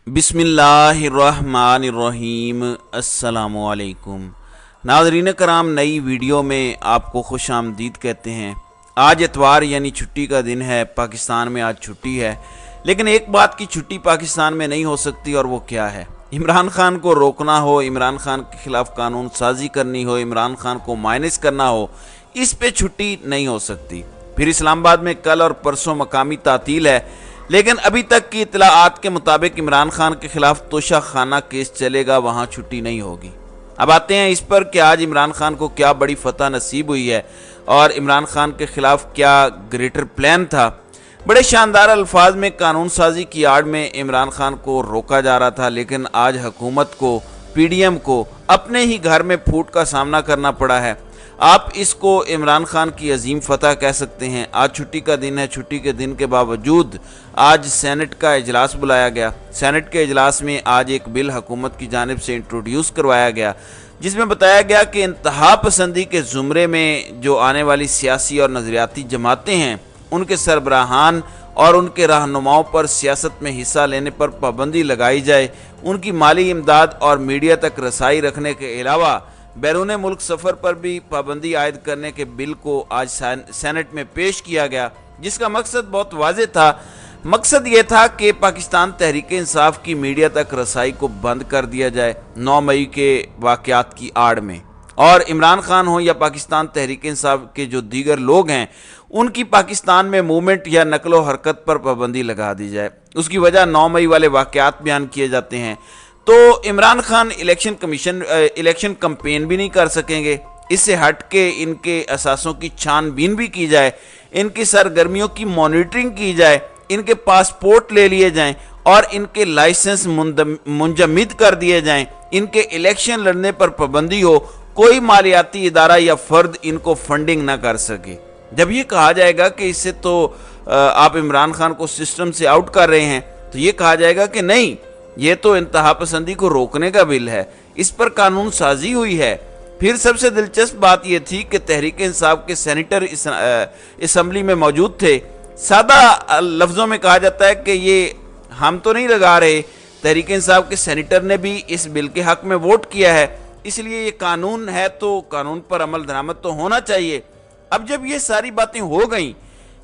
बिस्मिल्लाहिर्रहमानिर्रहीम। अस्सलामुअलैकुम नाज़रीन कराम, नई वीडियो में आपको खुश आमदीद कहते हैं। आज इतवार यानी छुट्टी का दिन है। पाकिस्तान में आज छुट्टी है, लेकिन एक बात की छुट्टी पाकिस्तान में नहीं हो सकती, और वो क्या है? इमरान खान को रोकना हो, इमरान खान के खिलाफ कानून साजी करनी हो, इमरान खान को माइनस करना हो, इस पे छुट्टी नहीं हो सकती। फिर इस्लामाबाद में कल और परसों मकामी तातील है, लेकिन अभी तक की इतलाआत के मुताबिक इमरान खान के खिलाफ तोशा खाना केस चलेगा, वहां छुट्टी नहीं होगी। अब आते हैं इस पर कि आज इमरान खान को क्या बड़ी फतह नसीब हुई है और इमरान खान के खिलाफ क्या ग्रेटर प्लान था। बड़े शानदार अल्फाज में कानून साजी की आड़ में इमरान खान को रोका जा रहा था, लेकिन आज हुकूमत को, पीडीएम को अपने ही घर में फूट का सामना करना पड़ा है। आप इसको इमरान खान की अजीम फतह कह सकते हैं। आज छुट्टी का दिन है। छुट्टी के दिन के बावजूद आज सेनेट का इजलास बुलाया गया। सेनेट के इजलास में आज एक बिल हुकूमत की जानिब से इंट्रोड्यूस करवाया गया, जिसमें बताया गया कि इंतहा पसंदी के ज़ुमरे में जो आने वाली सियासी और नज़रियाती जमातें हैं, उनके सरबराहान और उनके रहनुमाओं पर सियासत में हिस्सा लेने पर पाबंदी लगाई जाए। उनकी माली इमदाद और मीडिया तक रसाई रखने के अलावा बैरून मुल्क सफ़र पर भी पाबंदी आयद करने के बिल को आज सेनेट में पेश किया गया, जिसका मकसद बहुत वाज़ेह था। मकसद ये था कि पाकिस्तान तहरीक इंसाफ की मीडिया तक रसाई को बंद कर दिया जाए 9 मई के वाक़यात की आड़ में, और इमरान खान हो या पाकिस्तान तहरीक इंसाफ के जो दीगर लोग हैं, उनकी पाकिस्तान में मूवमेंट या नकलो हरकत पर पाबंदी लगा दी जाए। उसकी वजह 9 मई वाले वाक़यात बयान किए जाते हैं। तो इमरान खान इलेक्शन कैंपेन भी नहीं कर सकेंगे। इससे हट के इनके असासों की छानबीन भी की जाए, इनकी सरगर्मियों की मॉनिटरिंग की जाए, इनके पासपोर्ट ले लिए जाएं और इनके लाइसेंस मुंजमद कर दिए जाएं, इनके इलेक्शन लड़ने पर पाबंदी हो, कोई मालियाती इदारा या फर्द इनको फंडिंग ना कर सके। जब ये कहा जाएगा कि इससे तो आप इमरान खान को सिस्टम से आउट कर रहे हैं, तो ये कहा जाएगा कि नहीं, ये तो इंतहा पसंदी को रोकने का बिल है, इस पर कानून साजी हुई है। फिर सबसे दिलचस्प बात यह थी कि तहरीक इंसाफ के सेनेटर असम्बली में मौजूद थे। सादा लफ्ज़ों में कहा जाता है कि ये हम तो नहीं लगा रहे, तहरीक इंसाफ के सेनेटर ने भी इस बिल के हक में वोट किया है, इसलिए ये कानून है तो कानून पर अमल दरामद तो होना चाहिए। अब जब ये सारी बातें हो गई,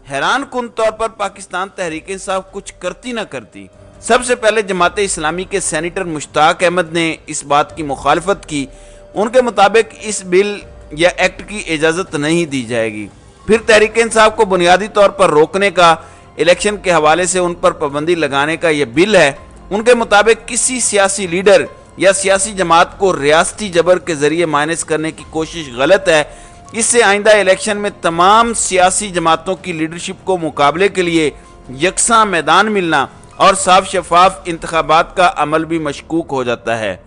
हैरान कुन तौर पर पाकिस्तान तहरीक इंसाफ कुछ करती ना करती। सबसे पहले जमात इस्लामी के सेनेटर मुश्ताक अहमद ने इस बात की मुखालफत की। उनके मुताबिक इस बिल या एक्ट की इजाज़त नहीं दी जाएगी। फिर तहरीक इंसाफ को बुनियादी तौर पर रोकने का, इलेक्शन के हवाले से उन पर पाबंदी लगाने का यह बिल है। उनके मुताबिक किसी सियासी लीडर या सियासी जमात को रियासती जबर के जरिए माइनस करने की कोशिश गलत है। इससे आइंदा इलेक्शन में तमाम सियासी जमातों की लीडरशिप को मुकाबले के लिए यकसा मैदान मिलना और साफ शफाफ इंतखाबात का अमल भी मशकूक हो जाता है।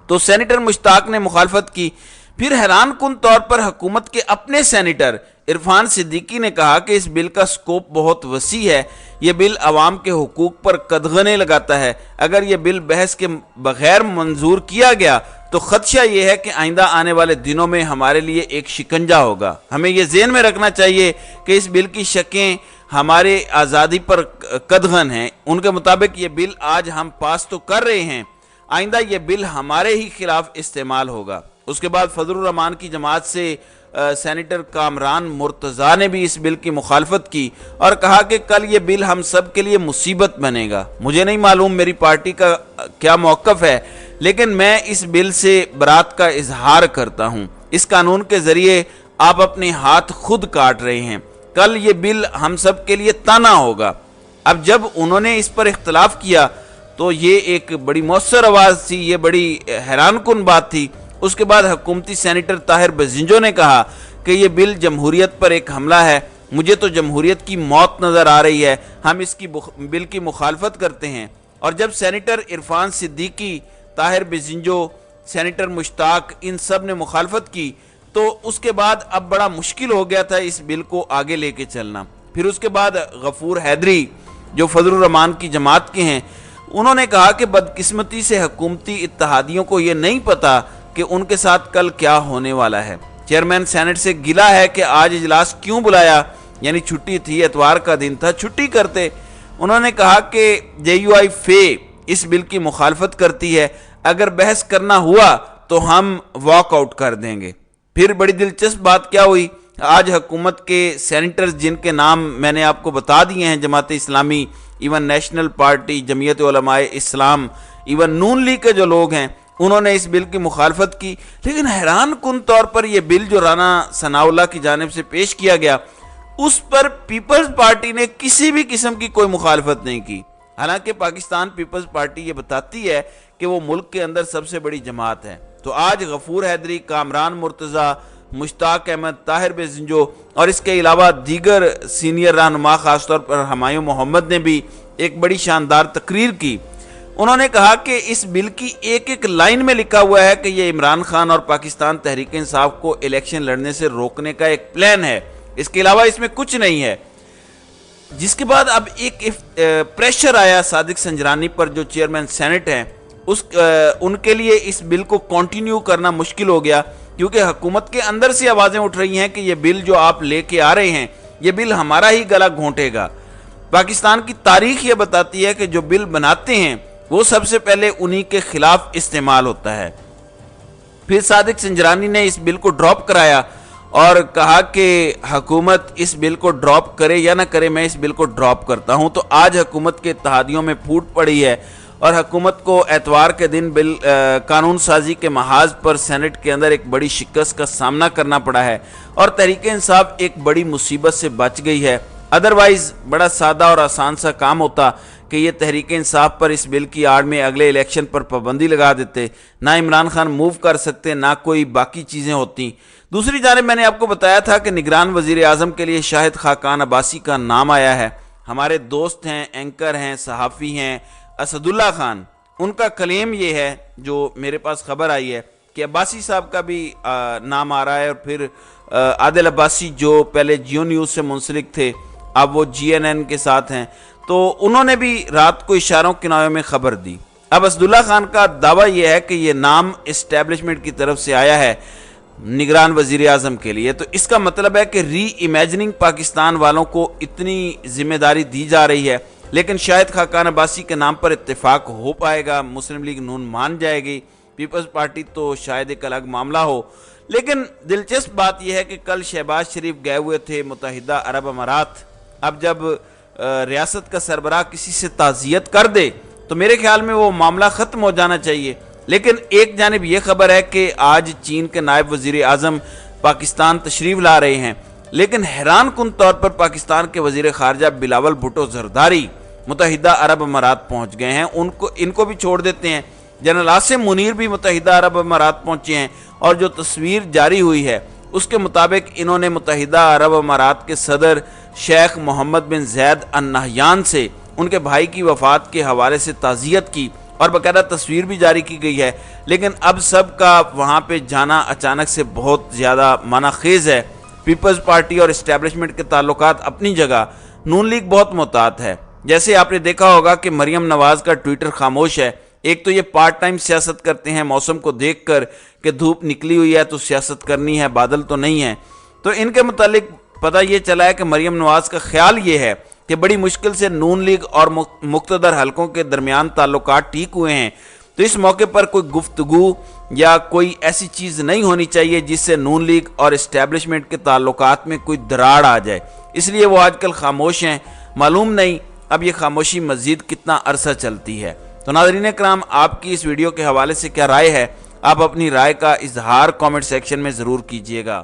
तो सेनेटर मुश्ताक ने मुखालफत की। फिर हैरान कुन तौर पर हुकूमत के अपने सेनेटर इरफान सिद्दीकी ने कहा कि इस बिल का स्कोप बहुत वसी है, यह बिल अवाम के हुकूक पर कदगने लगाता है। अगर यह बिल बहस के बगैर मंजूर किया गया तो खदशा यह है कि आइंदा आने वाले दिनों में हमारे लिए एक शिकंजा होगा। हमें यह ज़हन में रखना चाहिए कि इस बिल की शकें हमारे आज़ादी पर कदगन हैं। उनके मुताबिक ये बिल आज हम पास तो कर रहे हैं, आइंदा ये बिल हमारे ही खिलाफ इस्तेमाल होगा। उसके बाद फजलुर रहमान की जमात से सेनेटर कामरान मुर्तज़ा ने भी इस बिल की मुखालफत की और कहा कि कल ये बिल हम सब के लिए मुसीबत बनेगा। मुझे नहीं मालूम मेरी पार्टी का क्या मौक़िफ़ है, लेकिन मैं इस बिल से बरात का इजहार करता हूँ। इस कानून के ज़रिए आप अपने हाथ खुद काट रहे हैं। कल ये बिल हम सब के लिए ताना होगा। अब जब उन्होंने इस पर इख्तलाफ किया तो ये एक बड़ी मौसर आवाज़ थी, ये बड़ी हैरान कुन बात थी। उसके बाद हुकूमती सेनेटर ताहिर बजिंजो ने कहा कि ये बिल जमहूरियत पर एक हमला है। मुझे तो जमहूरियत की मौत नज़र आ रही है, हम इसकी बिल की मुखालफत करते हैं। और जब सेनेटर इरफान सिद्दीकी, ताहिर बजिंजो, सेनेटर मुश्ताक, इन सब ने मुखालफत की तो उसके बाद अब बड़ा मुश्किल हो गया था इस बिल को आगे लेके चलना। फिर उसके बाद गफूर हैदरी जो फजलुर रहमान की जमात के हैं, उन्होंने कहा कि बदकिस्मती से हुकूमती इत्तेहादियों को ये नहीं पता कि उनके साथ कल क्या होने वाला है। चेयरमैन सेनेट से गिला है कि आज इजलास क्यों बुलाया, यानी छुट्टी थी, इतवार का दिन था, छुट्टी करते। उन्होंने कहा कि JUI फे اس بل کی مخالفت کرتی ہے، اگر بحث کرنا ہوا تو ہم واک آؤٹ کر دیں گے۔ پھر بڑی دلچسپ بات کیا ہوئی، آج حکومت کے سینیٹرز جن کے نام میں نے آپ کو بتا دیے ہیں، Jamaat Islami, even national party, جمعیت علماء اسلام، ایون نون لیگ کے جو لوگ ہیں، انہوں نے اس بل کی مخالفت کی۔ لیکن حیران کن طور پر یہ بل جو رانا ثناء اللہ کی جانب سے پیش کیا گیا، اس پر پیپلز پارٹی نے کسی بھی قسم کی کوئی مخالفت نہیں کی۔ حالانکہ پاکستان پیپلز پارٹی یہ بتاتی ہے کہ وہ ملک کے اندر سب سے بڑی جماعت ہے۔ تو آج غفور حیدری، کامران مرتضیٰ، مشتاق احمد، طاہر بزنجو اور اس کے علاوہ دیگر سینئر رہنما، خاص طور پر ہمایوں محمد نے بھی ایک بڑی شاندار تقریر کی۔ انہوں نے کہا کہ اس بل کی ایک ایک لائن میں لکھا ہوا ہے کہ یہ عمران خان اور پاکستان تحریک انصاف کو الیکشن لڑنے سے روکنے کا ایک پلان ہے، اس کے علاوہ اس میں کچھ نہیں ہے۔ جس کے بعد اب ایک پریشر آیا صادق سنجرانی پر جو چیئرمین سینٹ ہیں، ان کے لیے اس بل کو کنٹینیو کرنا مشکل ہو گیا، کیونکہ حکومت کے اندر سے آوازیں اٹھ رہی ہیں کہ یہ بل جو آپ لے کے آ رہے ہیں، یہ بل ہمارا ہی گلا گھونٹے گا۔ پاکستان کی تاریخ یہ بتاتی ہے کہ جو بل بناتے ہیں وہ سب سے پہلے انہی کے خلاف استعمال ہوتا ہے۔ پھر صادق سنجرانی نے اس بل کو ڈراپ کرایا اور کہا کہ حکومت اس بل کو ڈراپ کرے یا نہ کرے، میں اس بل کو ڈراپ کرتا ہوں۔ تو آج حکومت کے اتحادیوں میں پھوٹ پڑی ہے اور حکومت کو اتوار کے دن بل قانون سازی کے محاذ پر سینٹ کے اندر ایک بڑی شکست کا سامنا کرنا پڑا ہے اور تحریک انصاف ایک بڑی مصیبت سے بچ گئی ہے۔ ادروائز بڑا سادہ اور آسان سا کام ہوتا کہ یہ تحریک انصاف پر اس بل کی آڑ میں اگلے الیکشن پر پابندی لگا دیتے، نہ عمران خان موو کر سکتے، نہ کوئی باقی چیزیں ہوتی۔ دوسری جانب میں نے آپ کو بتایا تھا کہ نگران وزیر اعظم کے لیے شاہد خاقان عباسی کا نام آیا ہے۔ ہمارے دوست ہیں، اینکر ہیں، صحافی ہیں، اسد اللہ خان، ان کا کلیم یہ ہے جو میرے پاس خبر آئی ہے کہ عباسی صاحب کا بھی نام آ رہا ہے، اور پھر عادل عباسی جو پہلے جیو نیوز سے منسلک تھے اب وہ جی این این کے ساتھ ہیں، تو انہوں نے بھی رات کو اشاروں کنایوں میں خبر دی۔ اب اسد اللہ خان کا دعویٰ یہ ہے کہ یہ نام اسٹیبلشمنٹ کی طرف سے آیا ہے نگران وزیر اعظم کے لیے، تو اس کا مطلب ہے کہ ری امیجننگ پاکستان والوں کو اتنی ذمہ داری دی جا رہی ہے، لیکن شاہد خاقان عباسی کے نام پر اتفاق ہو پائے گا، مسلم لیگ نون مان جائے گی، پیپلز پارٹی تو شاید ایک الگ معاملہ ہو۔ لیکن دلچسپ بات یہ ہے کہ کل شہباز شریف گئے ہوئے تھے متحدہ عرب امارات۔ اب جب ریاست کا سربراہ کسی سے تعزیت کر دے تو میرے خیال میں وہ معاملہ ختم ہو جانا چاہیے۔ لیکن ایک جانب یہ خبر ہے کہ آج چین کے نائب وزیر اعظم پاکستان تشریف لا رہے ہیں، لیکن حیران کن طور پر پاکستان کے وزیر خارجہ بلاول بھٹو زرداری متحدہ عرب امارات پہنچ گئے ہیں۔ ان کو بھی چھوڑ دیتے ہیں، جنرل عاصم منیر بھی متحدہ عرب امارات پہنچے ہیں، اور جو تصویر جاری ہوئی ہے اس کے مطابق انہوں نے متحدہ عرب امارات کے صدر شیخ محمد بن زید النہیان سے ان کے بھائی کی وفات کے حوالے سے تعزیت کی، اور باقاعدہ تصویر بھی جاری کی گئی ہے۔ لیکن اب سب کا وہاں پہ جانا اچانک سے بہت زیادہ معنی خیز ہے۔ پیپلز پارٹی اور اسٹیبلشمنٹ کے تعلقات اپنی جگہ، نون لیگ بہت محتاط ہے۔ جیسے آپ نے دیکھا ہوگا کہ مریم نواز کا ٹویٹر خاموش ہے۔ ایک تو یہ پارٹ ٹائم سیاست کرتے ہیں موسم کو دیکھ کر کہ دھوپ نکلی ہوئی ہے تو سیاست کرنی ہے، بادل تو نہیں ہے۔ تو ان کے متعلق پتہ یہ چلا ہے کہ مریم نواز کا خیال یہ ہے کہ بڑی مشکل سے نون لیگ اور مقتدر حلقوں کے درمیان تعلقات ٹھیک ہوئے ہیں، تو اس موقع پر کوئی گفتگو یا کوئی ایسی چیز نہیں ہونی چاہیے جس سے نون لیگ اور اسٹیبلشمنٹ کے تعلقات میں کوئی دراڑ آ جائے، اس لیے وہ آج کل خاموش ہیں۔ معلوم نہیں اب یہ خاموشی مزید کتنا عرصہ چلتی ہے۔ تو ناظرین اکرام، آپ کی اس ویڈیو کے حوالے سے کیا رائے ہے؟ آپ اپنی رائے کا اظہار کامنٹ سیکشن میں ضرور کیجیے گا۔